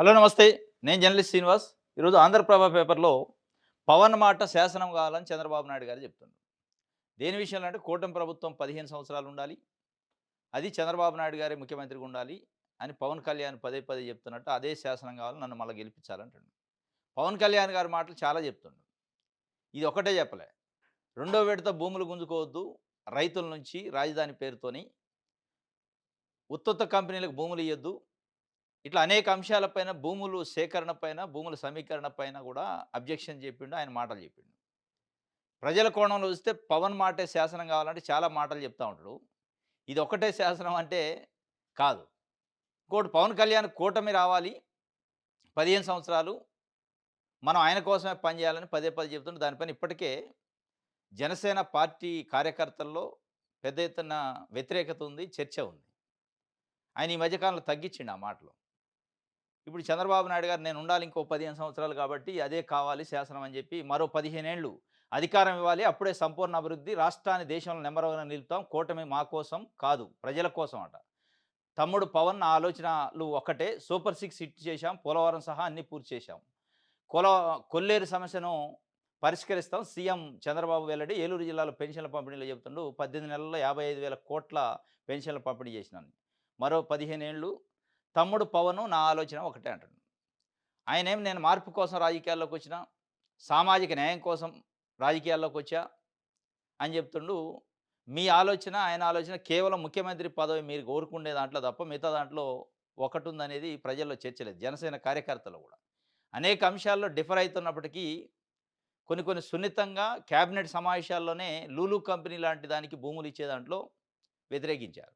Hello నమస్తే. నేను journalist Srinivas. ఈరోజు ఆంధ్రప్రభ పేపర్‌లో పవన్ మాట శాసనం కావాలని చంద్రబాబు నాయుడు గారు చెప్తున్నారు. దేని విషయంలో అంటే కూటమి ప్రభుత్వం 15 సంవత్సరాలు ఉండాలి. అది చంద్రబాబు నాయుడు గారే ముఖ్యమంత్రిగా ఉండాలి అని పవన్ కళ్యాణ్ పదే పదే చెప్తున్నట్టు అదే శాసనం కావాలి నన్ను మళ్ళా గెలిపించాలంటుండు. పవన్ కళ్యాణ్ గారి మాటలు చాలా చెప్తుండు. ఇది ఒక్కటే చెప్పలే. రెండో విడత భూములు గుంజుకోవద్దు. రైతుల నుంచి రాజధాని పేరుతోని ఉత్తుత్త కంపెనీలకు భూములు ఇయ్యొద్దు. ఇట్లా అనేక అంశాలపైన భూములు సేకరణ పైన, భూముల సమీకరణ పైన గూడా అబ్జెక్షన్ జెప్పిండు. ఆయన మాటలు జెప్పిండు. ప్రజల కోణంలో చూస్తే పవన్ మాటే శాసనం గావాలంటే చాలా మాటలు చెప్తా ఉంటాడు. ఇది ఒక్కటే శాసనం అంటే కాదు. ఇంకోటి పవన్ కళ్యాణ్ కూటమి రావాలి. 15 సంవత్సరాలు మనం ఆయన కోసమే పనిజేయాలని పదే పదే చెప్తుండు. దానిపైన ఇప్పటికే జనసేన పార్టీ కార్యకర్తల్లో పెద్ద ఎత్తున వ్యతిరేకత ఉంది. చర్చ ఉంది. ఆయన ఈ మధ్య కాలంలో తగ్గించిండు ఆ మాటలు. ఇప్పుడు చంద్రబాబు నాయుడు గారు నేనుండాలి ఇంకో 15 సంవత్సరాలు కాబట్టి అదే కావాలి శాసనం అని చెప్పి మరో 15 ఏళ్ళు అధికారం ఇవ్వాలి. అప్పుడే సంపూర్ణ అభివృద్ధి రాష్ట్రాన్ని దేశంలో నంబర్ 1 నిలుపుతాం. కూటమి మా కోసం కాదు ప్రజల కోసం అట. తమ్ముడు పవన్ నా ఆలోచనలు ఒక్కటే సూపర్ 6 హిట్ చేశాం. పోలవరం సహా అన్నీ పూర్తి చేశాం. కొల కొల్లేరు సమస్యను పరిష్కరిస్తాం. సీఎం చంద్రబాబు వెల్లడి. ఏలూరు జిల్లాలో పెన్షన్ల పంపిణీలో చెబుతుండు 18 నెలల్లో 55,000 కోట్ల పెన్షన్ల పంపిణీ చేసినాను. మరో 15 ఏళ్ళు తమ్ముడు పవను నా ఆలోచన ఒకటే అంటాడు. ఆయనేం నేను మార్పు కోసం రాజకీయాల్లోకొచ్చినా, సామాజిక న్యాయం కోసం రాజకీయాల్లోకొచ్చా అని చెప్తుండు. మీ ఆలోచన, ఆయన ఆలోచన కేవలం ముఖ్యమంత్రి పదవి మీరు కోరుకునే దాంట్లో తప్ప మిగతా దాంట్లో ఒకటుందనేది ప్రజల్లో చర్చ లేదు. జనసేన కార్యకర్తలు గూడా. అనేక అంశాల్లో డిఫర్ అయితున్నప్పటికీ కొన్ని కొన్ని సున్నితంగా క్యాబినెట్ సమావేశాల్లోనే లూలు కంపెనీ లాంటి దానికి భూములు ఇచ్చే దాంట్లో వ్యతిరేకించారు.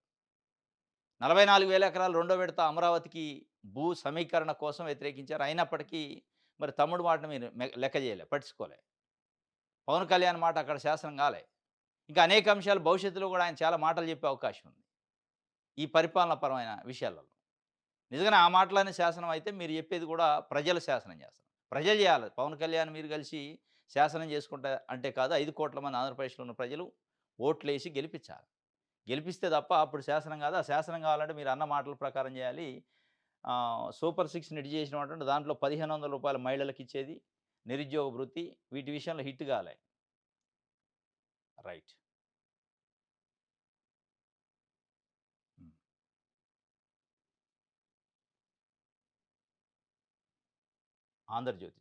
44,000 ఎకరాలు రెండో విడత అమరావతికి భూ సమీకరణ కోసం వ్యతిరేకించారు. అయినప్పటికీ మరి తమ్ముడు మాటను మీరు లెక్క చేయలే, పట్టించుకోలే. పవన్ కళ్యాణ్ మాట అక్కడ శాసనం కాలే. ఇంకా అనేక అంశాలు భవిష్యత్తులో కూడా ఆయన చాలా మాటలు చెప్పే అవకాశం ఉంది. ఈ పరిపాలన పరమైన విషయాలలో. నిజంగానే ఆ మాటలనే శాసనం అయితే మీరు చెప్పేది కూడా ప్రజలు శాసనం చేస్తారు. ప్రజలు చేయాలి. పవన్ కళ్యాణ్ మీరు కలిసి శాసనం చేసుకుంటా అంటే కాదు 5,00,00,000 మంది ఆంధ్రప్రదేశ్‌లో ఉన్న ప్రజలు ఓట్లేసి గెలిపించాలి. గెలిపిస్తే తప్ప అప్పుడు శాసనం కాదు. ఆ శాసనం కావాలంటే మీరు అన్న మాటల ప్రకారం చేయాలి. సూపర్ 6 నిడి చేసినటువంటి దాంట్లో రూ. 1,500 మహిళలకిచ్చేది, నిరుద్యోగ భృతి వీటి విషయంలో హిట్ కాలే. రైట్. హ్మ్. 'ఆంధ్రజ్యోతి.'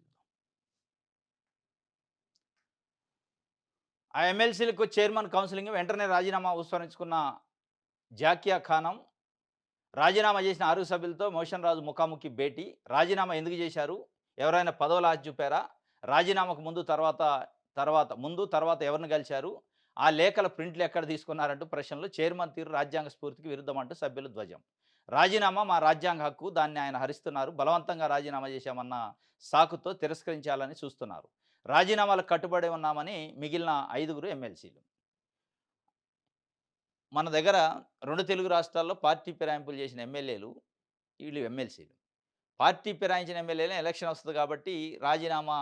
ఆ ఎమ్మెల్సీలకు చైర్మన్ కౌన్సిలింగ్ వెంటనే రాజీనామా ఉపసంహరించుకున్న జాకియా ఖానం రాజీనామా చేసిన 6 సభ్యులతో మోషన్ రాజు ముఖాముఖి భేటీ. రాజీనామా ఎందుకు చేశారు? ఎవరైనా పదవులు ఆశ చూపారా? రాజీనామాకు ముందు తర్వాత ఎవరిని కలిశారు? ఆ లేఖల ప్రింట్లు ఎక్కడ తీసుకున్నారంటూ ప్రశ్నలు. చైర్మన్ తీరు రాజ్యాంగ స్ఫూర్తికి విరుద్ధమంటూ సభ్యుల ధ్వజం. రాజీనామా మా రాజ్యాంగ హక్కు. దాన్ని ఆయన హరిస్తున్నారు. బలవంతంగా రాజీనామా చేశామన్న సాకుతో తిరస్కరించాలని చూస్తున్నారు. రాజీనామాలకు కట్టుబడి ఉన్నామని మిగిలిన 5గురు ఎమ్మెల్సీలు. మన దగ్గర 2 తెలుగు రాష్ట్రాల్లో పార్టీ ఫిరాయింపులు చేసిన ఎమ్మెల్యేలు, వీళ్ళు ఎమ్మెల్సీలు. పార్టీ ఫిరాయించిన ఎమ్మెల్యేలే ఎలక్షన్ వస్తది కాబట్టి రాజీనామా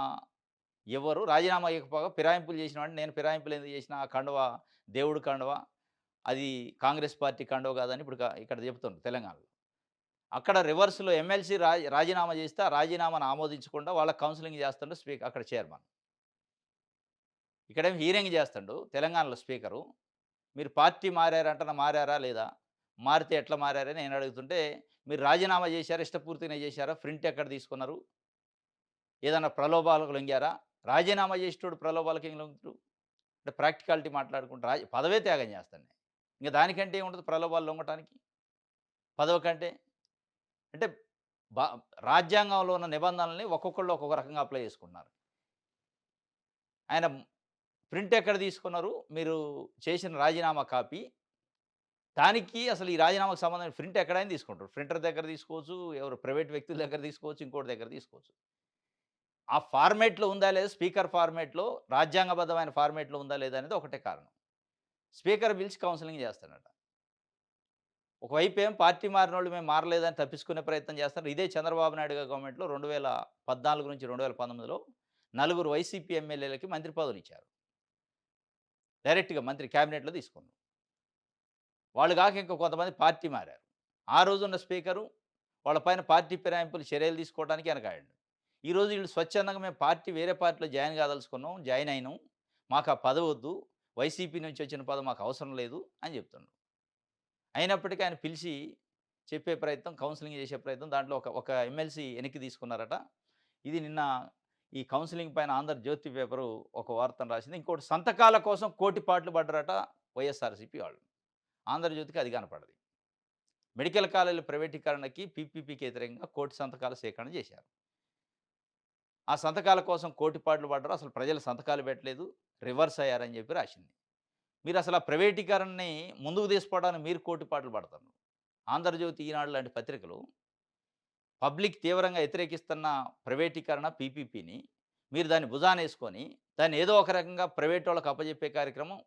ఇవ్వరు. రాజీనామా ఇవ్వకపోగా ఫిరాయింపులు చేసినవాడిని నేను ఫిరాయింపులు ఎందుకు చేసినా ఆ కండువా దేవుడి కండువా, అది కాంగ్రెస్ పార్టీ కండువ కాదని ఇప్పుడు ఇక్కడ చెప్తున్నారు తెలంగాణలో. అక్కడ రివర్స్‌లో ఎమ్మెల్సీ రాజీనామా చేస్తే ఆ రాజీనామాను ఆమోదించకుండా వాళ్ళకి కౌన్సెలింగ్ చేస్తుండు అక్కడ చైర్మన్. ఇక్కడేమో హియరింగ్ చేస్తుండు తెలంగాణలో స్పీకరు. మీరు పార్టీ మారారంటనా మారారా లేదా? మారితే ఎట్లా మారారని నేను అడుగుతుంటే, మీరు రాజీనామా చేశారా? ఇష్టపూర్తిగానే చేశారా? ప్రింట్ ఎక్కడ తీసుకున్నారు? ఏదన్నా ప్రలోభాలకు లొంగారా? రాజీనామా చేసేటోడు ప్రలోభాలకు ఏం లొంగుతాడు? అంటే ప్రాక్టికాలిటీ మాట్లాడుకుంటే పదవే త్యాగం చేస్తాను నేను. ఇంక దానికంటే ఏముంటది ప్రలోభాలు లొంగటానికి? పదవి కంటే? అంటే బ రాజ్యాంగంలో ఉన్న నిబంధనల్ని ఒక్కొక్కళ్ళు ఒక్కొక్క రకంగా అప్లై చేసుకుంటున్నారు. ఆయన ప్రింట్ ఎక్కడ తీసుకున్నారు? మీరు చేసిన రాజీనామా కాపీ దానికి అసలు ఈ రాజీనామాకు సంబంధమైన ప్రింట్ ఎక్కడైనా తీసుకుంటారు. ప్రింటర్ దగ్గర తీసుకోవచ్చు, ఎవరు ప్రైవేట్ వ్యక్తుల దగ్గర తీసుకోవచ్చు, ఇంకోటి దగ్గర తీసుకోవచ్చు. ఆ ఫార్మాట్‌లో ఉందా లేదా స్పీకర్ ఫార్మాట్‌లో రాజ్యాంగబద్ధమైన ఫార్మాట్‌లో ఉందా లేదా అనేది ఒకటే కారణం. స్పీకర్ పిలిచి కౌన్సెలింగ్ చేస్తాడట. ఒకవైపేమో పార్టీ మారినోళ్ళు మేము మారలేదని తప్పించుకునే ప్రయత్నం చేస్తారు. ఇదే చంద్రబాబు నాయుడు గారి గవర్నమెంట్‌లో 2014 నుంచి 2019లో నలుగురు వైసీపీ ఎమ్మెల్యేలకి మంత్రి పదవులిచ్చారు. డైరెక్ట్‌గా మంత్రి క్యాబినెట్‌లో తీసుకున్నారు. వాళ్ళు గాక ఇంకా కొంతమంది పార్టీ మారారు. ఆ రోజున్న స్పీకరు వాళ్ళపైన పార్టీ ఫిరాయింపులు చర్యలు తీసుకోవడానికి వెనకాడండు. ఈరోజు వీళ్ళు స్వచ్ఛందంగా మేము పార్టీ వేరే పార్టీలో జాయిన్ కాదలుచుకున్నాం, జాయిన్ అయినాం. మాకు ఆ పదవొద్దు. వైసీపీ నుంచి వచ్చిన పదవి మాకు అవసరం లేదు అని చెప్తుండు. అయినప్పటికీ ఆయన పిలిచి చెప్పే ప్రయత్నం, కౌన్సెలింగ్ చేసే ప్రయత్నం దాంట్లో ఒక ఎమ్మెల్సీ వెనక్కి తీసుకున్నారట. ఇది నిన్న ఈ కౌన్సెలింగ్ పైన 'ఆంధ్రజ్యోతి' పేపరు ఒక వార్తను రాసింది. ఇంకోటి సంతకాల కోసం కోటి పాట్లు పడ్డారట వైఎస్ఆర్‌సీపీ వాళ్ళు. 'ఆంధ్రజ్యోతి'కి అది కనపడది. మెడికల్ కాలేజీల ప్రైవేటీకరణకి, పీపీపీకి వ్యతిరేకంగా కోటి సంతకాల సేకరణ చేశారు. ఆ సంతకాల కోసం కోటి పాట్లు పడ్డారు. అసలు ప్రజలు సంతకాలు పెట్టలేదు. రివర్స్ అయ్యారని చెప్పి రాసింది. మీరసల ఆ ప్రైవేటీకరణని ముందుకు తీసుకోవడానికి మీరు కోటి పాట్లు పడతారు. 'ఆంధ్రజ్యోతి', 'ఈనాడు' లాంటి పత్రికలు పబ్లిక్ తీవ్రంగా వ్యతిరేకిస్తున్న ప్రైవేటీకరణ పీపీపీని మీరు దాన్ని భుజానేసుకొని, దాన్ని ఏదో ఒక రకంగా ప్రైవేటోళ్ళకి అప్పజెప్పే కార్యక్రమం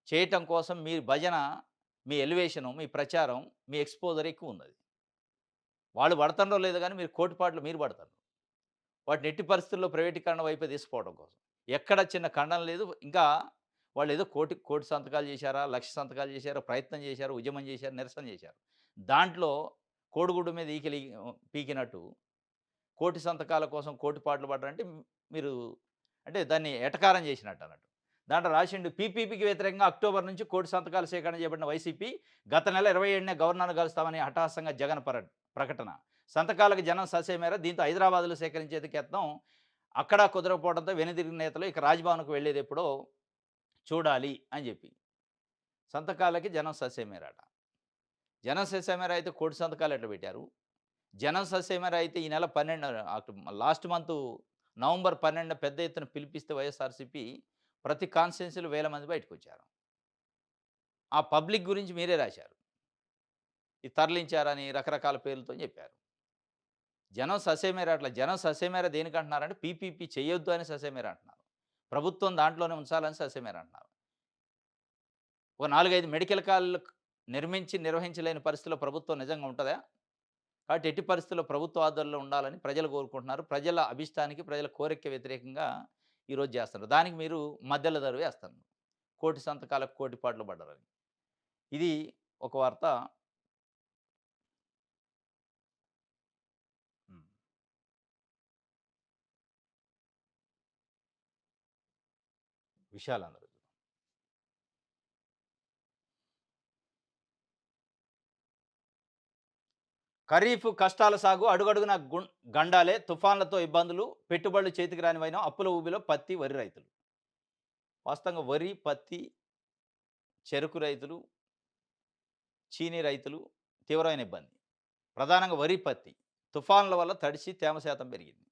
చేయటం కోసం మీ భజన, మీ ఎలివేషను, మీ ప్రచారం, మీ ఎక్స్‌పోజర్ ఎక్కువున్నది. వాళ్ళు పడతండ్రో లేదో గానీ మీరు కోటి పాట్లు మీరు పడతారు. వాటిని ఎట్టి పరిస్థితుల్లో ప్రైవేటీకరణ వైపే తీసుకుపోవడం కోసం. ఎక్కడ చిన్న ఖండన లేదు. ఇంకా వాళ్ళేదో కోటి సంతకాలు చేశారా, లక్ష సంతకాలు చేశారా, ప్రయత్నం చేశారు, ఉద్యమం చేశారు, నిరసన చేశారు. దాంట్లో కోడిగుడ్డు మీద ఈకలి పీకినట్టు కోటి సంతకాల కోసం కోటి పాట్లు పడ్డారంటే మీరు అంటే దాన్ని ఎటకారం చేసినట్టన్నట్టు. దాంట్లో రాసిండు పీపీపీకి వ్యతిరేకంగా అక్టోబర్ నుంచి కోటి సంతకాల సేకరణ చేపట్టిన వైసీపీ గత నెల 27నే గవర్నర్‌ను కలుస్తామని హఠాత్తుగా జగన్ ప్రకటన. సంతకాలకు జనం ససేమిరా. దీంతో హైదరాబాద్‌లో సేకరించేందుకు యత్నం అక్కడా కుదరకపోవడంతో వెనుదిరిగిన నేతలు ఇక రాజ్‌భవన్‌కు వెళ్ళేదెప్పుడో చూడాలి అని చెప్పి. సంతకాలకి జనం ససేమిరాట. జనం ససేమిరా అయితే కోటి సంతకాలు ఎట్లా పెట్టారు? జనం ససేమిరా అయితే ఈ నెల 12 లాస్ట్ మంత్ నవంబర్ 12 పెద్ద ఎత్తున పిలిపిస్తే వైఎస్ఆర్‌సీపీ ప్రతి కాన్స్టిట్యున్సీలో వేల మంది బయటకొచ్చారు. ఆ పబ్లిక్ గురించి మీరే రాశారు. ఈ తరలించారని రకరకాల పేర్లతోని చెప్పారు. జనం ససేమిరా అట్లా జనం ససేమిరా దేనికంటున్నారంటే పీపీపీ చేయొద్దు అని ససేమిరా అంటున్నారు. ప్రభుత్వం దాంట్లోనే ఉంచాలని ససేమిరా అంటున్నారు. ఒక 4, 5 మెడికల్ కాలేజీలు నిర్వహించలేని పరిస్థితిలో ప్రభుత్వం నిజంగా ఉంటదా? కాబట్టి ఎట్టి పరిస్థితుల్లో ప్రభుత్వ ఆధ్వర్యంలో ఉండాలని ప్రజలు కోరుకుంటున్నారు. ప్రజల అభిష్టానికి, ప్రజల కోరికకి వ్యతిరేకంగా ఈరోజు చేస్తున్నారు. దానికి మీరు మద్దెల ధర వేస్తున్నారు. కోటి సంతకాలకు కోటి పాట్లు పడ్డారని. ఇది ఒక వార్త. హ్మ్. విశాలందరూ. ఖరీఫ్ కష్టాల సాగు అడుగడుగునా గండాలే, తుఫాన్లతో ఇబ్బందులు, పెట్టుబడులు చేతికి రాని వైనం, అప్పుల ఊబిలో పత్తి, వరి రైతులు. వాస్తవంగా వరి, పత్తి, చెరుకు రైతులు, చీనీ రైతులు తీవ్రమైన ఇబ్బంది. ప్రధానంగా వరి, పత్తి. తుఫాన్ల వల్ల తడిసి తేమ శాతం పెరిగింది.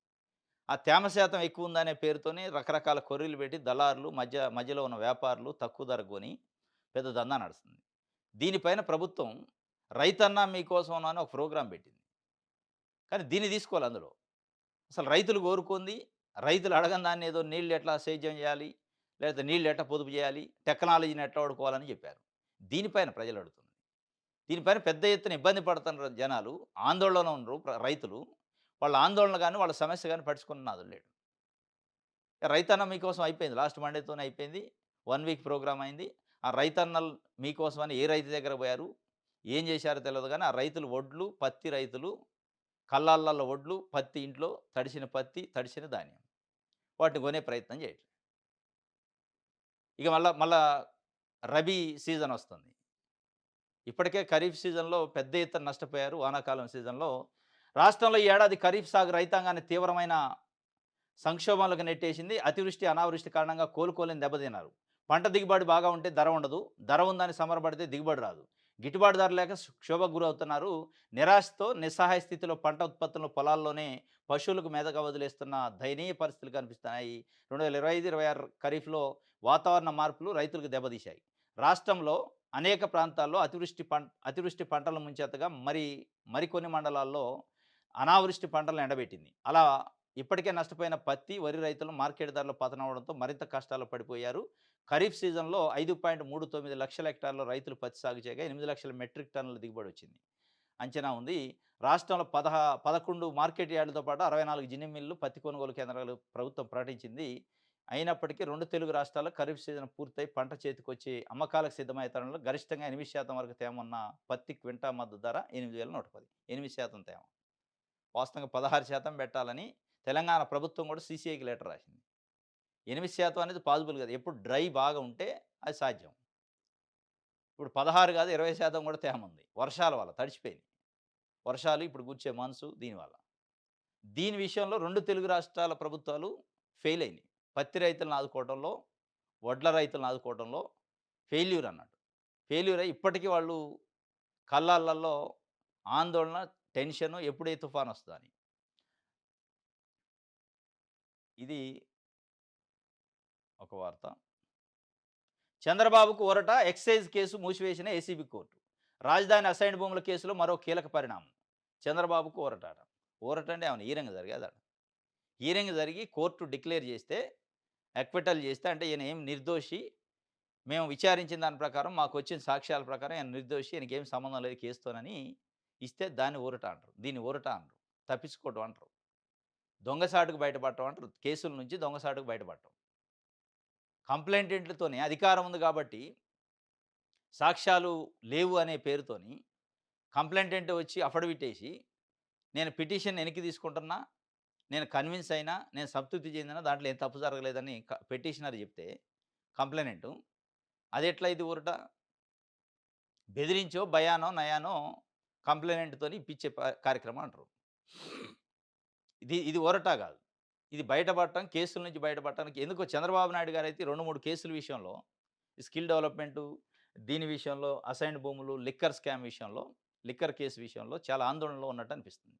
ఆ తేమ శాతం ఎక్కువ ఉందనే పేరుతోని రకరకాల కొర్రీలు పెట్టి దళారులు, మధ్యలో ఉన్న వ్యాపారులు తక్కువ ధరకు కొని పెద్ద దందా నడుస్తుంది. దీనిపైన ప్రభుత్వం రైతన్న మీకోసం అని ఒక ప్రోగ్రామ్ పెట్టింది. కానీ దీన్ని తీసుకోవాలి అందులో. అసలు రైతులు కోరుకుంది, రైతులు అడగని దాన్ని ఏదో నీళ్ళు ఎట్లా సేద్యం చేయాలి, లేకపోతే నీళ్ళు ఎట్లా పొదుపు చేయాలి, టెక్నాలజీని ఎట్లా వాడుకోవాలని చెప్పారు. దీనిపైన ప్రజలు అడుగుతున్నారు. దీనిపైన పెద్ద ఎత్తున ఇబ్బంది పడుతున్నారు జనాలు. ఆందోళన ఉన్నారు రైతులు. వాళ్ళ ఆందోళన గాని, వాళ్ళ సమస్య గాని పట్టించుకున్న నాదుడు లేడు. రైతన్న మీకోసం అయిపోయింది. లాస్ట్ మండేతోనే అయిపోయింది. 1 వీక్ ప్రోగ్రామ్ అయింది. ఆ రైతన్నలు మీకోసమని ఏ రైతు దగ్గర పోయారు, ఏం చేశారో తెలవదు గానీ, ఆ రైతులు వడ్లు, పత్తి రైతులు కళ్ళాలలో వడ్లు, పత్తి ఇంట్లో తడిసిన పత్తి, తడిసిన ధాన్యం. వాటిని కొనే ప్రయత్నం చేయట్లేదు. ఇక మళ్ళా రబీ సీజన్ వస్తుంది. ఇప్పటికే ఖరీఫ్ సీజన్‌లో పెద్ద ఎత్తున నష్టపోయారు. వానాకాలం సీజన్‌లో రాష్ట్రంలో ఈ ఏడాది ఖరీఫ్ సాగు రైతాంగాన్ని తీవ్రమైన సంక్షోభంలోకి నెట్టేసింది. అతివృష్టి, అనావృష్టి కారణంగా కోలుకోలేని దెబ్బతిన్నారు. పంట దిగుబడి బాగా ఉంటే ధర ఉండదు. ధర ఉందని సంబరపడితే దిగుబడి రాదు. గిట్టుబాటు ధర లేక క్షోభకు గురవుతున్నారు. నిరాశతో నిస్సహాయ స్థితిలో పంట ఉత్పత్తులను పొలాల్లోనే పశువులకు మేతగా వదిలేస్తున్న దయనీయ పరిస్థితులు కనిపిస్తున్నాయి. 2025, 26 ఖరీఫ్‌లో వాతావరణ మార్పులు రైతులకు దెబ్బతీశాయి. రాష్ట్రంలో అనేక ప్రాంతాల్లో అతివృష్టి పంటలను ముంచెత్తగా మరికొన్ని మండలాల్లో అనావృష్టి పంటలను ఎండబెట్టింది. అలా ఇప్పటికే నష్టపోయిన పత్తి, వరి రైతులు మార్కెట్ ధరలు పతనమవడంతో మరింత కష్టాల్లో పడిపోయారు. ఖరీఫ్ సీజన్‌లో 5.39 లక్షల హెక్టార్‌లో రైతులు పత్తి సాగు చేయగా 8 లక్షల మెట్రిక్ టన్నుల దిగుబడి వచ్చింది. అంచనా ఉంది. రాష్ట్రంలో 11 మార్కెట్ యార్డులతో పాటు 64 జిన్నింగ్ మిల్లులు, పత్తి కొనుగోలు కేంద్రాలు ప్రభుత్వం ప్రకటించింది. అయినప్పటికీ 2 తెలుగు రాష్ట్రాల్లో ఖరీఫ్ సీజన్ పూర్తయి పంట చేతికొచ్చి అమ్మకాలకు సిద్ధమయ్యే తరుణంలో గరిష్టంగా 8% వరకు తేమ ఉన్న పత్తి క్వింటా మద్దతు ధర 8,110. 8% తేమ. వాస్తవంగా 16% పెట్టాలని తెలంగాణ ప్రభుత్వం కూడా సీసీఐకి లెటర్ రాసింది. 8% అనేది పాసిబుల్ కాదు. ఎప్పుడు డ్రై బాగా ఉంటే అది సాధ్యం. ఇప్పుడు 16 కాదు 20% కూడా తేమ ఉంది. వర్షాల వల్ల తడిచిపోయింది. వర్షాలు ఇప్పుడు కురిసే మాన్సూన్ దీనివల్ల. దీని విషయంలో 2 తెలుగు రాష్ట్రాల ప్రభుత్వాలు ఫెయిల్ అయినాయి. పత్తి రైతులను ఆదుకోవడంలో, వడ్ల రైతులను ఆదుకోవడంలో ఫెయిల్యూర్ అన్నట్టు. ఫెయిల్యూర్ అయ్యి ఇప్పటికీ వాళ్ళు కళ్ళాలల్లో ఆందోళన, టెన్షను ఎప్పుడు ఏ తుఫానొస్తదని. ఇది ఒక వార్త. చంద్రబాబుకు ఊరట, ఎక్సైజ్ కేసు మూసివేసిన ఏసీబీ కోర్టు. రాజధాని అసైన్డ్ భూముల కేసులో మరో కీలక పరిణామం. చంద్రబాబుకు ఊరట. ఊరట అంటే ఏమన్నా హీరింగ్ జరిగేదా? హీరింగ్ జరిగి కోర్టు డిక్లేర్ చేస్తే, అక్విటల్ చేస్తే అంటే ఈయన ఏం నిర్దోషి. మేము విచారించిన దాని ప్రకారం మాకొచ్చిన సాక్ష్యాల ప్రకారం ఆయన నిర్దోషి. ఈయనకేం సంబంధం లేదు కేసుతోనని ఇస్తే దాన్ని ఊరట అంటారు. దీన్ని ఊరట అనరు. తప్పించుకోవటం అంటారు. దొంగసాటుకు బయటపడటం అంటారు. కేసుల నుంచి దొంగసాటుకు బయటపడటం. కంప్లైంటెంట్లతోనే అధికారం ఉంది కాబట్టి, సాక్ష్యాలు లేవు అనే పేరుతోని కంప్లైంటెంట్ వచ్చి అఫిడవిట్ ఏసి, నేను పిటిషన్ వెనక్కి తీసుకుంటున్నా, నేను కన్విన్స్ అయినా, నేను సంతృప్తి చెందినా, దాంట్లో ఏం తప్పు జరగలేదని పిటిషనర్ చెప్తే కంప్లైనెంటు, అదెట్లా ఇది ఊరట? బెదిరించో, భయానో, నయానో కంప్లైనెంట్‌తోని ఇప్పించే కార్యక్రమం అంటారు. ఇది ఊరట కాదు. ఇది బయటపడటం, కేసుల నుంచి బయటపడటానికి ఎందుకో చంద్రబాబు నాయుడు గారైతే 2, 3 కేసుల విషయంలో, స్కిల్ డెవలప్‌మెంటు, దీని విషయంలో, అసైన్డ్ భూములు, లిక్కర్ స్కామ్ విషయంలో, లిక్కర్ కేసు విషయంలో చాలా ఆందోళనలో ఉన్నట్టు అనిపిస్తుంది.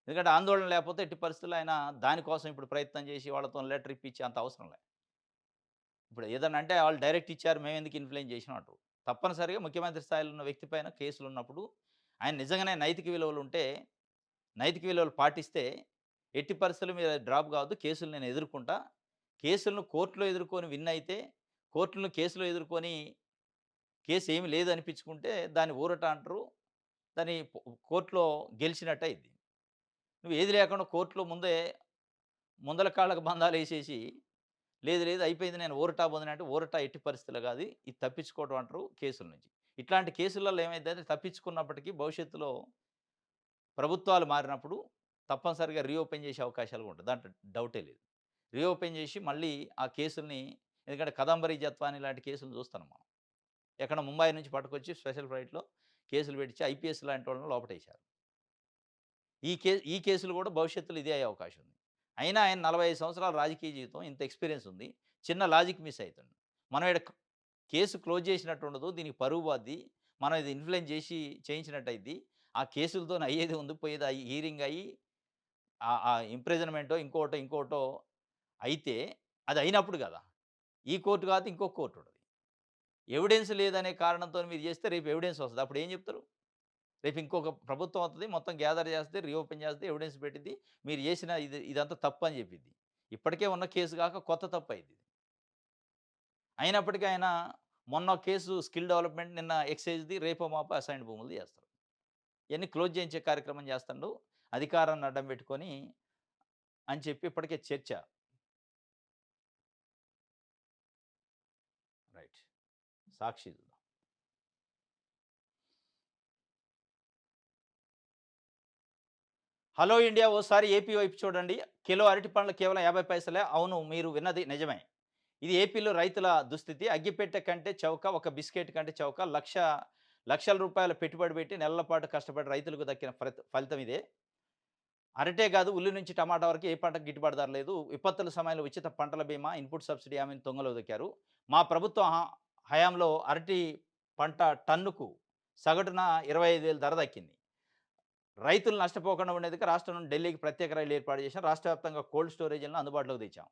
ఎందుకంటే ఆందోళన లేకపోతే ఎట్టి పరిస్థితుల్లో ఆయన దానికోసం ఇప్పుడు ప్రయత్నం చేసి వాళ్ళతోని లెటర్ ఇప్పించే అంత అవసరం లే. ఇప్పుడు ఏదన్నా అంటే వాళ్ళు డైరెక్ట్ ఇచ్చారు మేమెందుకు ఇన్‌ఫ్లుయెన్స్ చేసినాం అంటారు. తప్పనిసరిగా ముఖ్యమంత్రి స్థాయిలో ఉన్న వ్యక్తి పైన కేసులున్నప్పుడు, ఆయన నిజంగానే నైతిక విలువలుంటే, నైతిక విలువలు పాటిస్తే, ఎట్టి పరిస్థితుల్లో మీరు డ్రాప్ కావద్దు. కేసులు నేను ఎదుర్కొంటా. కేసులను కోర్టులో ఎదుర్కొని విన్ అయితే, కోర్టులను కేసులో ఎదుర్కొని కేసు ఏమి లేదు అనిపించుకుంటే దాన్ని ఊరట అంటారు. దాన్ని కోర్టులో గెలిచినట్టు అయింది. నువ్వు ఏది లేకుండా కోర్టులో ముందల కాళ్ళకు బంధాలేసేసి, లేదు లేదు అయిపోయింది నేను ఊరటా పొందిన అంటే ఊరటా ఎట్టి పరిస్థితుల్లో కాదు. ఇది తప్పించుకోవడం అంటారు కేసుల నుంచి. ఇట్లాంటి కేసులలో ఏమైద్దంటే తప్పించుకున్నప్పటికీ భవిష్యత్తులో ప్రభుత్వాలు మారినప్పుడు తప్పనిసరిగా రీఓపెన్ చేసే అవకాశాలు కూడా ఉంటాయి. దాంట్లో డౌటే లేదు. రీఓపెన్ చేసి మళ్ళీ ఆ కేసుల్ని, ఎందుకంటే కదంబరి జత్వాని లాంటి కేసులు చూస్తున్నాం మనం. ఎక్కడ ముంబై నుంచి పట్టుకొచ్చి స్పెషల్ ఫ్లైట్‌లో కేసులు పెట్టించి ఐపీఎస్ లాంటి వాళ్ళని లోపటేశారు. ఈ కేసులు కూడా భవిష్యత్తులో ఇదే అయ్యే అవకాశం ఉంది. అయినా ఆయన 45 సంవత్సరాల రాజకీయ జీవితం, ఇంత ఎక్స్‌పీరియన్స్ ఉంది. చిన్న లాజిక్ మిస్ అయితుంది. మనం ఈడ కేసు క్లోజ్ చేసినట్టు ఉండదు. దీనికి పరువు పోద్ది. మనం ఇది ఇన్‌ఫ్లుయెన్స్ చేసి చేయించినట్టు అయిద్ది. ఆ కేసులతోని అయ్యేది ఉంది. పోయేది హీరింగ్ అయ్యి ఆ ఇంప్రిజన్‌మెంటో ఇంకోటో అయితే అది అయినప్పుడు కదా! ఈ కోర్ట్ కాదు ఇంకో కోర్ట్ ఉంటది. ఎవిడెన్స్ లేదనే కారణంతోని మీరు చేస్తే రేపు ఎవిడెన్స్ వస్తది. అప్పుడు ఏం చెప్తారు? రేపు ఇంకొక ప్రభుత్వం వత్తది. మొత్తం గ్యాదర్ చేస్తది. రీఓపెన్ చేస్తది. ఎవిడెన్స్ పెట్టిద్ది. మీరు చేసిన ఇదంతా తప్పు అని చెప్పిద్ది. ఇప్పటికే ఉన్న కేసు కాక కొత్త తప్పయిద్ది. అయినప్పటికీ ఆయన మొన్న కేసు స్కిల్ డెవలప్‌మెంట్, నిన్న ఎక్సైజ్‌ది, రేపో మాపో అసైన్డ్ భూములది చేస్తారు. ఇయన్నీ క్లోజ్ చేయించే కార్యక్రమం చేస్తుండు. అధికారాన్ని అడ్డం పెట్టుకొని అని చెప్పి ఇప్పటికే చర్చ. రైట్. సాక్షి చూద్దాం. హలో ఇండియా ఓసారి ఏపీ వైపు చూడండి. కిలో అరటిపండ్లు కేవలం 50 పైసలే. అవును మీరు విన్నది నిజమే. ఇది ఏపీలో రైతుల దుస్థితి. అగ్గిపెట్టె కంటే చౌక, ఒక బిస్కెట్ కంటే చౌక. లక్షల రూపాయల పెట్టుబడి పెట్టి నెలల పాటు కష్టపడి రైతులకు దక్కిన ఫలితం ఇదే. అరటే కాదు, ఉల్లి నుంచి టమాటా వరకు ఏ పంటకు గిట్టుబాటు ధర లేదు. విపత్తుల సమయంలో ఉచిత పంటల బీమా, ఇన్పుట్ సబ్సిడీ హామీని తుంగలో దొక్కారు. మా ప్రభుత్వం హయాంలో అరటి పంట టన్నుకు సగటున 25,000 ధర దక్కింది. రైతులు నష్టపోకుండా ఉండేందుకు రాష్ట్రం నుండి ఢిల్లీకి ప్రత్యేక రైలు ఏర్పాటు చేశాం. రాష్ట్ర వ్యాప్తంగా కోల్డ్ స్టోరేజీలను అందుబాటులోకి తెచ్చాం.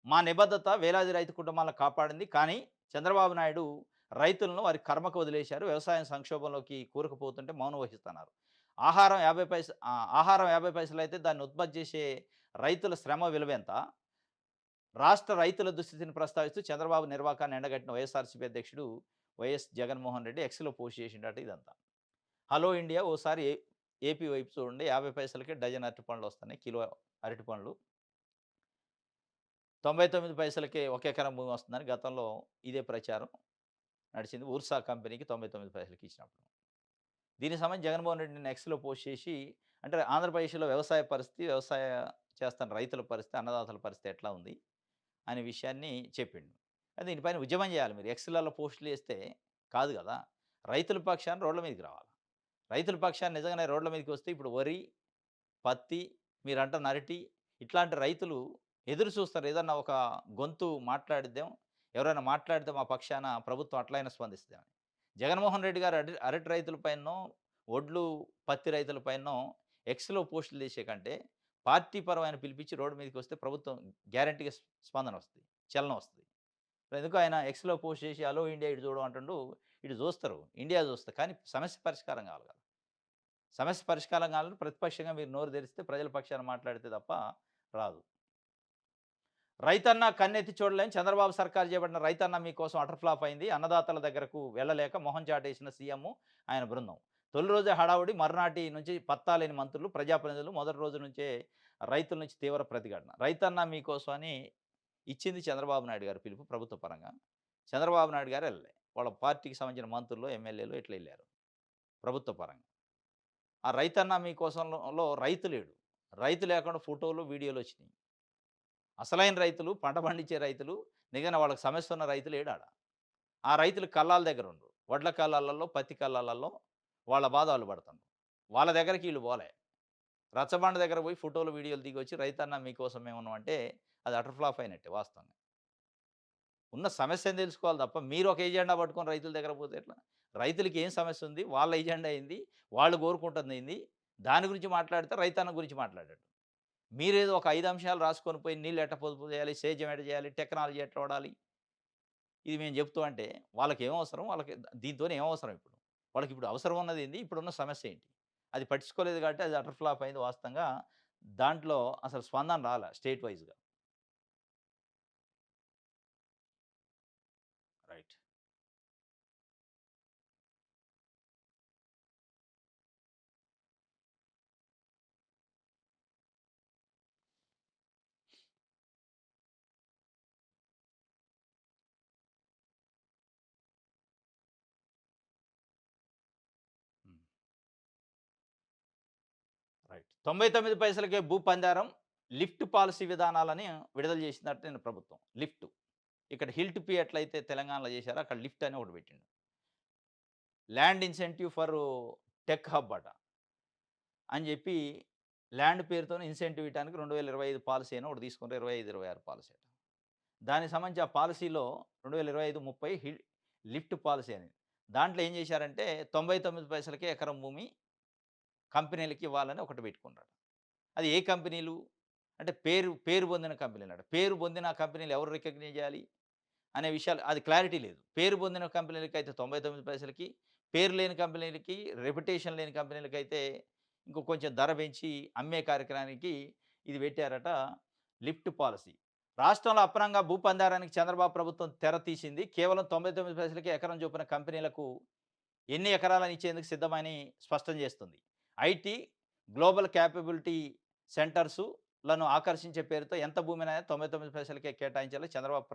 మా నిబద్ధత వేలాది రైతు కుటుంబాలను కాపాడింది. కానీ చంద్రబాబు నాయుడు రైతులను వారి కర్మకు వదిలేశారు. వ్యవసాయం సంక్షోభంలోకి కూరుకుపోతుంటే మౌనం వహిస్తున్నారు. ఆహారం 50 పైసలైతే దాన్ని ఉత్పత్తి చేసే రైతుల శ్రమ విలువెంత? రాష్ట్ర రైతుల దుస్థితిని ప్రస్తావిస్తూ చంద్రబాబు నిర్వాకాన్ని ఎండగట్టిన వైఎస్ఆర్‌సీపీ అధ్యక్షుడు వైఎస్ జగన్మోహన్ రెడ్డి ఎక్స్‌లో పోస్ట్ చేసిండట ఇదంతా. హలో ఇండియా ఓసారి ఏపీ వైపు చూడండి. 50 పైసలకే డజన్ అరటిపండ్లు వస్తున్నాయి. కిలో అరటిపండ్లు. 99 పైసలకే ఒక ఎకరం భూమి వస్తుందని గతంలో ఇదే ప్రచారం నడిచింది. ఊర్సా కంపెనీకి 99 పైసలకి ఇచ్చినప్పుడు. దీనికి సంబంధించి జగన్మోహన్ రెడ్డి నిన్న ఎక్స్‌లో పోస్ట్ చేసి అంటే ఆంధ్రప్రదేశ్‌లో వ్యవసాయ పరిస్థితి, వ్యవసాయ చేస్తున్న రైతుల పరిస్థితి, అన్నదాతల పరిస్థితి ఎట్లా ఉంది అనే విషయాన్ని చెప్పిండు. దీనిపైన ఉద్యమం చేయాలి మీరు. ఎక్స్‌లలో పోస్టులు చేస్తే కాదు గదా! రైతుల పక్షాన రోడ్ల మీదకి రావాలి. రైతుల పక్షాన నిజంగానే రోడ్ల మీదకి వస్తే ఇప్పుడు వరి, పత్తి, మీరంటున్న అరటి ఇట్లాంటి రైతులు ఎదురు చూస్తారు. ఏదన్నా ఒక గొంతు మాట్లాడిద్దాం, ఎవరైనా మాట్లాడితే మా పక్షాన ప్రభుత్వం అట్లైనా స్పందిస్తదేమని. జగన్మోహన్ రెడ్డి గారు అరటి రైతుల పైననో, ఒడ్లు, పత్తి రైతుల పైననో ఎక్స్‌లో పోస్టులు చేసే కంటే, పార్టీ పరమైన పిలిపించి రోడ్డు మీదకొస్తే ప్రభుత్వం గ్యారంటీగా స్పందనొస్తది. చలనం వస్తది. ఎందుకో ఆయన ఎక్స్‌లో పోస్ట్ చేసి హలో ఇండియా ఇటు చూడు అంటుండు. ఇటు చూస్తారు. ఇండియా చూస్తది. కానీ సమస్య పరిష్కారం కావాలి కదా! సమస్య పరిష్కారం కావాలంటే ప్రతిపక్షంగా మీరు నోరు తెరిస్తే ప్రజల పక్షాన మాట్లాడితే తప్ప రాదు. రైతన్న కన్నెత్తి చూడలేని చంద్రబాబు సర్కారు చేపట్టిన రైతన్న మీకోసం అటర్ ఫ్లాప్ అయింది. అన్నదాతల దగ్గరకు వెళ్ళలేక మొహం చాటేసిన సీఎం, ఆయన బృందం. తొలి రోజే హడావుడి, మర్నాటి నుంచి పత్తా లేని మంత్రులు, ప్రజాప్రతినిధులు. మొదటి రోజు నుంచే రైతుల నుంచి తీవ్ర ప్రతిఘటన. రైతన్న మీకోసం అని ఇచ్చింది చంద్రబాబు నాయుడు గారి పిలుపు ప్రభుత్వ పరంగా. చంద్రబాబు నాయుడు గారు ఎళ్ళలే. వాళ్ళ పార్టీకి సంబంధించిన మంత్రులు, ఎమ్మెల్యేలు ఇట్లా ఎళ్లారు ప్రభుత్వ పరంగా. ఆ రైతన్న మీకోసంలో రైతు లేడు. రైతు లేకుండా ఫోటోలు, వీడియోలొచ్చినియి. అసలైన రైతులు, పంట పండించే రైతులు, నిజంగానే వాళ్ళకి సమస్య ఉన్న రైతు లేడాడ. ఆ రైతులు కల్లాల దగ్గరుండ్రు. వడ్ల కల్లాలలో, పత్తి కల్లాలలో వాళ్ళ బాధ ఆళ్ళు పడుతుండ్రు. వాళ్ళ దగ్గరికి ఈళ్ళు పోలే. రచ్చబండ దగ్గర పోయి ఫోటోలు, వీడియోలు దిగొచ్చి రైతన్న మీకోసం మేమున్నామంటే అది అటర్ ఫ్లాప్ అయినట్టే వాస్తవంగా. ఉన్న సమస్యను తెలుసుకోవాలి తప్ప మీరు ఒక ఎజెండా పట్టుకొని రైతుల దగ్గర పోతే ఎట్లా? రైతులకి ఏం సమస్య ఉంది? వాళ్ళ ఎజెండా ఏంది? వాళ్ళు కోరుకుంటుందేంది? దాని గురించి మాట్లాడితే రైతన్న గురించి మాట్లాడాడు. మీరేదో ఒక 5 అంశాలు రాసుకొని పోయి నీళ్ళు ఎట్ట పొదుపు చేయాలి? సేద్యం ఎట్ట చేయాలి? టెక్నాలజీ ఎట్లా వాడాలి? ఇది మేము చెప్తూ అంటే వాళ్ళకేం అవసరం? వాళ్ళకి దీంతోని ఏం అవసరం ఇప్పుడు? వాళ్ళకిప్పుడు అవసరం ఉన్నదేంది? ఇప్పుడున్న సమస్య ఏంటి? అది పట్టించుకోలేదు కాబట్టి అది అటర్ ఫ్లాప్ అయింది వాస్తవంగా. దాంట్లో అసలు స్పందన రాలా స్టేట్ వైస్‌గా. రైట్. హ్మ్. రైట్. 99 పైసలకే భూ పందారం, లిఫ్ట్ పాలసీ విధానాలని విడుదల చేసిందట నిన్న ప్రభుత్వం. లిఫ్ట్. ఇక్కడ హిల్ట్ పి ఎట్లయితే తెలంగాణలో చేశారో అక్కడ లిఫ్ట్ అని ఒకటి పెట్టిండు. Land incentive for tech hub అట. అని చెప్పి ల్యాండ్ పేరుతోని ఇన్సెంటివ్ ఇవ్వడానికి 2025 పాలిసీ అని ఒకటి తీసుకున్నారు. 25, 26 పాలిసీ అట. దానికి సంబంధించి ఆ పాలిసీలో 2025, 30 లిఫ్ట్ పాలిసీ అని. దాంట్లో ఏం చేశారంటే 99 పైసలకే ఎకరం భూమి కంపెనీలకి ఇవ్వాలని ఒకటి పెట్టుకున్నారట. అది ఏ కంపెనీలు? అంటే పేరు పొందిన కంపెనీలట. పేరు పొందిన కంపెనీలు ఎవరు రికగ్నైజ్ చేయాలి? అనే విషయాలు అది క్లారిటీ లేదు. పేరు పొందిన కంపెనీలకైతే 99 పైసలకి, పేరు లేని కంపెనీలకి, రెప్యుటేషన్ లేని కంపెనీలకైతే ఇంకో కొంచెం ధర పెంచి అమ్మే కార్యక్రమానికి ఇది పెట్టారట లిఫ్ట్ పాలిసీ. రాష్ట్రంలో అప్పనంగా భూ పందారానికి చంద్రబాబు ప్రభుత్వం తెర తీసింది. కేవలం 99 పైసలకే ఎకరం చొప్పున కంపెనీలకు ఎన్ని ఎకరాలని ఇచ్చేందుకు సిద్ధమని స్పష్టం చేస్తుంది. ఐటీ, గ్లోబల్ క్యాపబిలిటీ సెంటర్స్‌లను ఆకర్షించే పేరుతో ఎంత భూమినైనా 99 పైసలకే కేటాయించాలని చంద్రబాబు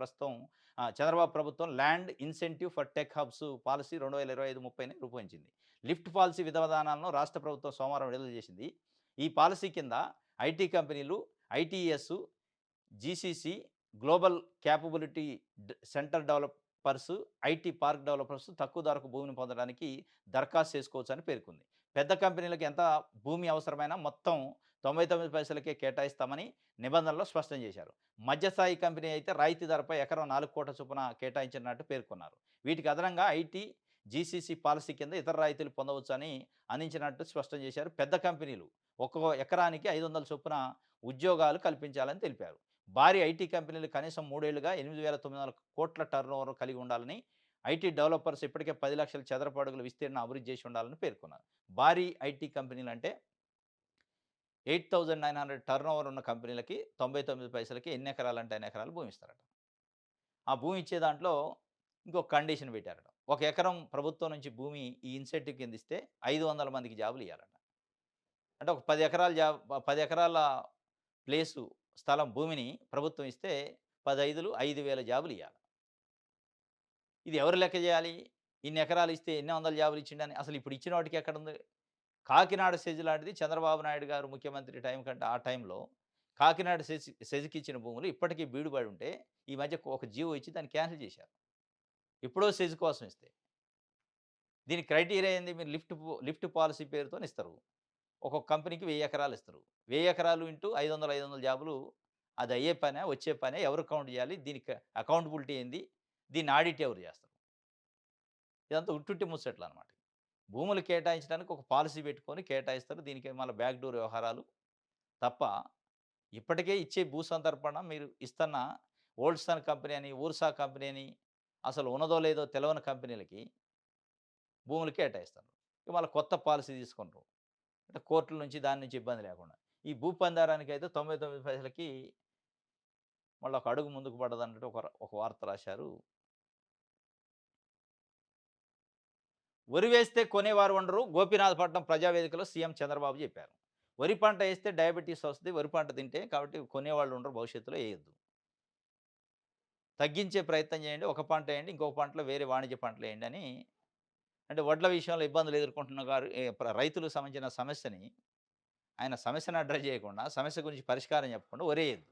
ప్రభుత్వం land incentive for tech hubs policy 2025, 30ని రూపొందించింది. లిఫ్ట్ పాలసీ విధానాలను రాష్ట్ర ప్రభుత్వం సోమవారం విడుదల చేసింది. ఈ పాలసీ కింద ఐటీ కంపెనీలు, ITS, GCC, global capability centre developers, IT park developers తక్కువ ధరకు భూమిని పొందడానికి దరఖాస్తు చేసుకోవచ్చని పేర్కొంది. పెద్ద కంపెనీలకు ఎంత భూమి అవసరమైనా మొత్తం 99 పైసలకే కేటాయిస్తామని నిబంధనలో స్పష్టం చేశారు. మధ్యస్థాయి కంపెనీ అయితే రాయితీ ధరపై ఎకరం 4,00,00,000 చొప్పున కేటాయించినట్టు పేర్కొన్నారు. వీటికి అదనంగా ఐటీ, జీసీసీ పాలసీ కింద ఇతర రాయితీలు పొందవచ్చని అందించినట్టు స్పష్టం చేశారు. పెద్ద కంపెనీలు ఒక్కో ఎకరానికి 500 చొప్పున ఉద్యోగాలు కల్పించాలని తెలిపారు. భారీ ఐటీ కంపెనీలు కనీసం 3 ఏళ్లుగా 8,900 కోట్ల టర్నోవర్ కలిగి ఉండాలని, ఐటీ డెవలపర్స్ ఇప్పటికే 10,00,000 చదరపు అడుగుల విస్తీర్ణం అభివృద్ధి చేసి ఉండాలని పేర్కొన్నారు. భారీ ఐటీ కంపెనీలంటే 8,900 టర్నోవర్ ఉన్న కంపెనీలకి 99 పైసలకి ఎన్ని ఎకరాలంటే అన్ని ఎకరాలు భూమి ఇస్తారట. ఆ భూమి ఇచ్చే దాంట్లో ఇంకొక కండిషన్ పెట్టారట. ఒక ఎకరం ప్రభుత్వం నుంచి భూమి ఈ ఇన్సెంటివ్ కింద ఇస్తే 500 మందికి జాబులు ఇయ్యాలట. అంటే ఒక 10 ఎకరాల 10 ఎకరాల ప్లేసు స్థలం భూమిని ప్రభుత్వం ఇస్తే 10 ఐదులు 5,000 జాబులు ఇవ్వాలి. ఇది ఎవరు లెక్క చేయాలి? ఇన్ని ఎకరాలు ఇస్తే ఎన్ని వందల జాబులు ఇచ్చిండని అసలు ఇప్పుడు ఇచ్చిన వాటికి ఎక్కడుంది? కాకినాడ సెజ్ లాంటిది చంద్రబాబు నాయుడు గారు ముఖ్యమంత్రి టైం కంటే ఆ టైంలో కాకినాడ సెజ్‌కిచ్చిన భూములు ఇప్పటికీ బీడుబడి ఉంటే, ఈ మధ్య ఒక జీవో ఇచ్చి దాన్ని క్యాన్సిల్ చేశారు. ఎప్పుడో సెజ్ కోసం ఇస్తే. దీని క్రైటీరియా ఏంది? మీరు లిఫ్ట్ పాలిసీ పేరుతోని ఇస్తారు. ఒక్కొక్క కంపెనీకి 1000 ఎకరాలు ఇస్తారు. 1000 ఎకరాలు ఇంటూ 500, 500 జాబులు అది అయ్యే పనా? వచ్చే పనా? ఎవరు కౌంట్ చేయాలి? దీనికి అకౌంటబిలిటీ ఏంది? దీన్ని ఆడిట్ ఎవరు చేస్తారు? ఇదంతా ఉట్టుట్టి ముచ్చట్లనమాట. భూములు కేటాయించడానికి ఒక పాలిసీ పెట్టుకొని కేటాయిస్తారు. దీనికి మళ్ళా బ్యాక్ డోర్ వ్యవహారాలు తప్ప, ఇప్పటికే ఇచ్చే భూ సంతర్పణ మీరు ఇస్తున్న ఓల్డ్‌సన్ కంపెనీ అని, ఊర్సా కంపెనీ అని, అసలు ఉన్నదో లేదో తెలవని కంపెనీలకి భూములు కేటాయిస్తారు. ఇక మళ్ళా కొత్త పాలిసీ తీసుకుంటారు. అంటే కోర్టుల నుంచి దాని నుంచి ఇబ్బంది లేకుండా. ఈ భూ పందారానికైతే 99 పైసలకి మళ్ళా ఒక అడుగు ముందుకు పడ్డదన్నట్టు ఒక వార్త రాశారు. వరి వేస్తే కొనేవారు ఉండరు. గోపీనాథపట్నం ప్రజావేదికలో సీఎం చంద్రబాబు చెప్పారు. వరి పంట ఏస్తే డయాబెటిస్ వస్తది. వరి పంట తింటే కాబట్టి కొనేవాళ్ళు ఉండరు. భవిష్యత్తులో ఏయొద్దు. తగ్గించే ప్రయత్నం చేయండి. ఒక పంట ఏయండి. ఇంకొక పంటలో వేరే వాణిజ్య పంటలేయండి అని, అంటే వడ్ల విషయంలో ఇబ్బందులు ఎదుర్కొంటున్న గారు రైతులకు సంబంధించిన సమస్యని ఆయన సమస్యను అడ్రెస్ చేయకుండా, సమస్య గురించి పరిష్కారం చెప్పకుండా ఒరేయొద్దు.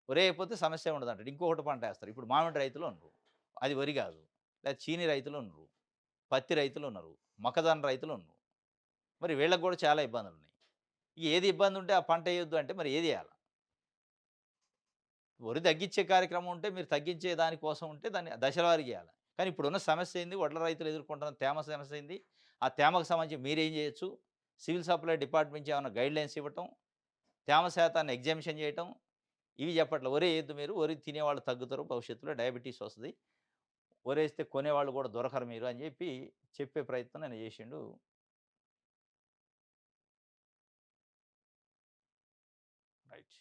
ఒరేయకపోతే సమస్య ఉండదంటాడు. ఇంకొకటి పంట ఏస్తారు. ఇప్పుడు మామిడి రైతులు ఉన్నారు. అది వరి కాదు. లేదా చీని రైతులు ఉన్నారు. పత్తి రైతులు ఉన్నారు. మొక్కజొన్న రైతులు ఉన్నారు. మరి వీళ్ళకి కూడా చాలా ఇబ్బందులున్నాయి. ఏది ఇబ్బంది ఉంటే ఆ పంట ఎయొద్దు అంటే మరి ఏదెయాల? వరి తగ్గించే కార్యక్రమం ఉంటే మీరు తగ్గించే దాని కోసం ఉంటే దాన్ని దశలవారీగా చేయాలి. కానీ ఇప్పుడున్న సమస్య ఏంది? వడ్ల రైతులు ఎదుర్కొంటున్న తేమ సమస్య ఏంది? ఆ తేమకు సంబంధించి మీరేం చేయొచ్చు? సివిల్ సప్లై డిపార్ట్‌మెంట్ నుంచి ఏమన్నా గైడ్‌లైన్స్ ఇవ్వటం, తేమ శాతాన్ని ఎగ్జామిషన్ చేయటం, ఇవి చెప్పట్లే. వరి ఎయొద్దు మీరు. వరి తినేవాళ్ళు తగ్గుతారు. భవిష్యత్తులో డయాబెటిస్ వస్తది. వరేస్తే కొనేవాళ్ళు కూడా దొరకరు మీరు అని చెప్పి చెప్పే ప్రయత్నం ఆయన చేసిండు. రైట్.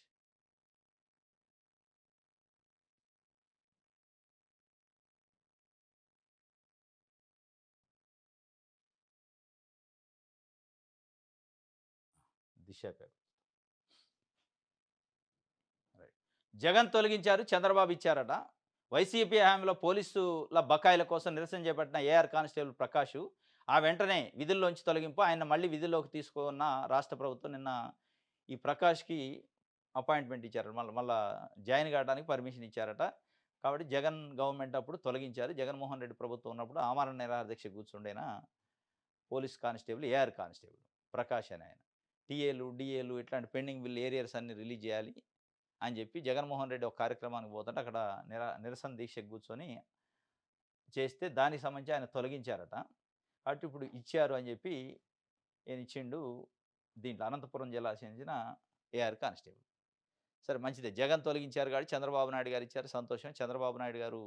దిశ పేపర్. రైట్. జగన్ తొలగించారు. చంద్రబాబు ఇచ్చారట. వైసీపీ హయాంలో పోలీసుల బకాయిల కోసం నిరసన చేపట్టిన ఏఆర్ కానిస్టేబుల్ ప్రకాషు ఆ వెంటనే విధుల్లోంచి తొలగింపు. ఆయన మళ్ళీ విధుల్లోకి తీసుకున్న రాష్ట్ర ప్రభుత్వం నిన్న ఈ ప్రకాష్‌కి అపాయింట్‌మెంట్ ఇచ్చారు. మళ్ళా జాయిన్ కావడానికి పర్మిషన్ ఇచ్చారట. కాబట్టి జగన్ గవర్నమెంట్ అప్పుడు తొలగించారు. జగన్మోహన్ రెడ్డి ప్రభుత్వం ఉన్నప్పుడు ఆమరణ నిరాహార దీక్ష కూర్చుండైన police constable, AR constable Prakash అని ఆయన. టీఏలు, డీఏలు ఇట్లాంటి పెండింగ్ బిల్ ఏరియర్స్ అన్నీ రిలీజ్ చేయాలి అని చెప్పి జగన్మోహన్ రెడ్డి ఒక కార్యక్రమానికి పోతుంటే అక్కడ నిరసన దీక్షకు కూర్చొని చేస్తే దానికి సంబంధించి ఆయన తొలగించారట. కాబట్టి ఇప్పుడు ఇచ్చారు అని చెప్పి ఈయన ఇచ్చిండు. దీంట్లో అనంతపురం జిల్లాకు చెందిన ఏఆర్ కానిస్టేబుల్. సరే మంచిదే. జగన్ తొలగించారు కాబట్టి చంద్రబాబు నాయుడు గారు ఇచ్చారు సంతోషం. చంద్రబాబు నాయుడు గారు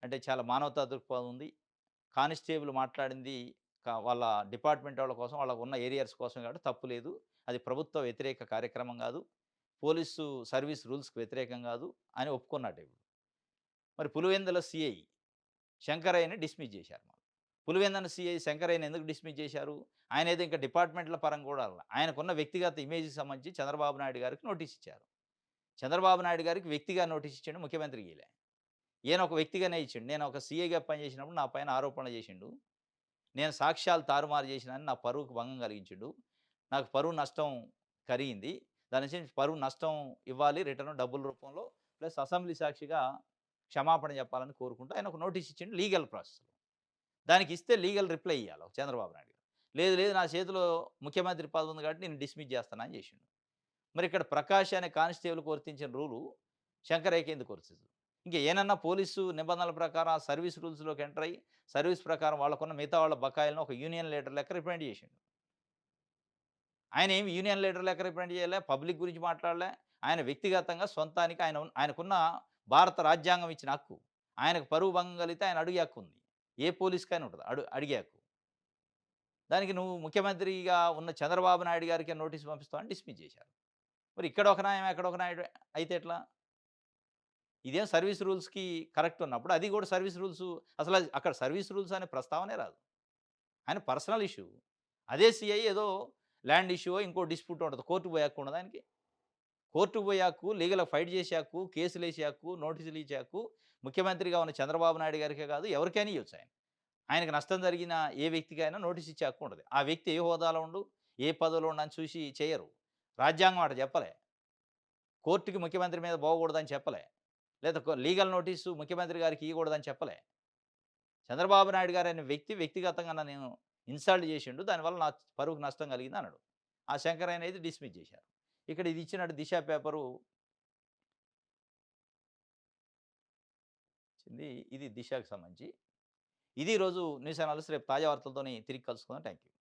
అంటే చాలా మానవతా దృక్పథం ఉంది. కానిస్టేబుల్ మాట్లాడింది వాళ్ళ డిపార్ట్‌మెంట్ వాళ్ళ కోసం, వాళ్ళకున్న ఏరియర్స్ కోసం కాబట్టి తప్పు లేదు. అది ప్రభుత్వ వ్యతిరేక కార్యక్రమం గాదు. పోలీసు సర్వీస్ రూల్స్‌కి వ్యతిరేకం గాదు అని ఒప్పుకున్నాడు ఇప్పుడు. మరి పులివెందుల సీఐ శంకరయ్యని డిస్మిస్ చేశారు మళ్ళా. పులివెందుల సీఐ శంకరయ్యని ఎందుకు డిస్మిస్ చేశారు? ఆయనేదో ఇంకా డిపార్ట్‌మెంట్‌ల పరంగా కూడా అనల. ఆయనకున్న వ్యక్తిగత ఇమేజ్‌కి సంబంధించి చంద్రబాబు నాయుడు గారికి నోటీస్ ఇచ్చారు. చంద్రబాబు నాయుడు గారికి వ్యక్తిగా నోటీస్ ఇచ్చిండు. ముఖ్యమంత్రికి ఇయలే. ఈయన ఒక వ్యక్తిగానే ఇచ్చిండు. నేను ఒక సీఐగా పనిచేసినప్పుడు నా పైన ఆరోపణలు చేసిండు. నేను సాక్ష్యాలు తారుమారు చేసినానని నా పరువుకు భంగం కలిగించిండు. నాకు పరువు నష్టం కలిగింది. దాని నుంచి పరువు నష్టం ఇవ్వాలి రిటర్న్ డబ్బుల రూపంలో. ప్లస్ అసెంబ్లీ సాక్షిగా క్షమాపణ చెప్పాలని కోరుకుంటూ ఆయన ఒక నోటీస్ ఇచ్చిండు లీగల్ ప్రాసెస్‌లో. దానికి ఇస్తే లీగల్ రిప్లై ఇయ్యాలి చంద్రబాబు నాయుడు గారు. లేదు లేదు నా చేతిలో ముఖ్యమంత్రి పదవి ఉంది కాబట్టి నేను డిస్మిస్ చేస్తాను అని చేసిండు. మరి ఇక్కడ ప్రకాష్ అనే కానిస్టేబుల్‌కి వర్తించిన రూలు శంకరయ్యకి ఎందుకు వర్తించదు? ఇంక ఏనన్నా పోలీసు నిబంధనల ప్రకారం ఆ సర్వీస్ రూల్స్‌లోకి ఎంటర్ అయ్యి, సర్వీస్ ప్రకారం వాళ్ళకున్న మిగతా వాళ్ళ బకాయిలను ఒక యూనియన్ లీడర్ లెక్క రిప్రజెంట్ చేసిండు. ఆయన ఏమి యూనియన్ లీడర్ లెక్క రిప్రజెంట్ చేయలే, పబ్లిక్ గురించి మాట్లాడలే. ఆయన వ్యక్తిగతంగా సొంతానికి ఆయనకున్న భారత రాజ్యాంగం ఇచ్చిన హక్కు. ఆయనకు పరువు భంగం కలిగితే ఆయన అడిగే హక్కు ఉంది. ఏ పోలీస్‌కైనా ఉంటది. అడిగే హక్కు. దానికి నువ్వు ముఖ్యమంత్రిగా ఉన్న చంద్రబాబు నాయుడు గారికే నోటీస్ పంపిస్తావని డిస్మిస్ చేశారు. మరి ఇక్కడ ఒక న్యాయం, అక్కడ ఒక న్యాయం అయితే ఎట్లా? ఇదేం సర్వీస్ రూల్స్‌కి కరెక్ట్ ఉన్నప్పుడు, అది కూడా సర్వీస్ రూల్సు అక్కడ సర్వీస్ రూల్స్ అనే ప్రస్తావనే రాదు. ఆయన పర్సనల్ ఇష్యూ. అదే సీఐ ఏదో ల్యాండ్ ఇష్యూవో, ఇంకో డిస్ప్యూట్ ఉంటది. కోర్ట్‌కి పోయే హక్కు ఉండదా ఆయనకి? కోర్టుకు పోయే హక్కు, లీగల్‌గా ఫైట్ చేసే హక్కు, కేసులేసే హక్కు, నోటీసులు ఇచ్చే హక్కు ముఖ్యమంత్రిగా ఉన్న చంద్రబాబు నాయుడు గారికే కాదు, ఎవరికైనా ఇయ్యొచ్చు ఆయన. ఆయనకు నష్టం జరిగిన ఏ వ్యక్తికైనా నోటీస్ ఇచ్చే హక్కు ఉంటది. ఆ వ్యక్తి ఏ హోదాలో ఉండు, ఏ పదవిలో ఉండు అని చూసి చేయరు. రాజ్యాంగం అట చెప్పలే. కోర్ట్‌కి ముఖ్యమంత్రి మీద పోకూడదని చెప్పలే. లేదా లీగల్ నోటీసు ముఖ్యమంత్రి గారికి ఇయ్యకూడదని చెప్పలే. చంద్రబాబు నాయుడు గారనే వ్యక్తి వ్యక్తిగతంగా నన్ను ఇన్సల్ట్ చేసిండు. దానివల్ల నా పరువుకు నష్టం కలిగింది అన్నాడు. ఆ శంకర్ అనేది డిస్మిస్ చేశారు. ఇక్కడ ఇది ఇచ్చినట్టు దిశ పేపరు ఇచ్చింది. ఇది దిశకి సంబంధించి. ఇది ఈరోజు న్యూస్ అనాలిసిస్. రేపు తాజా వార్తలతోని తిరిగి కలుసుకుందాం. Thank you.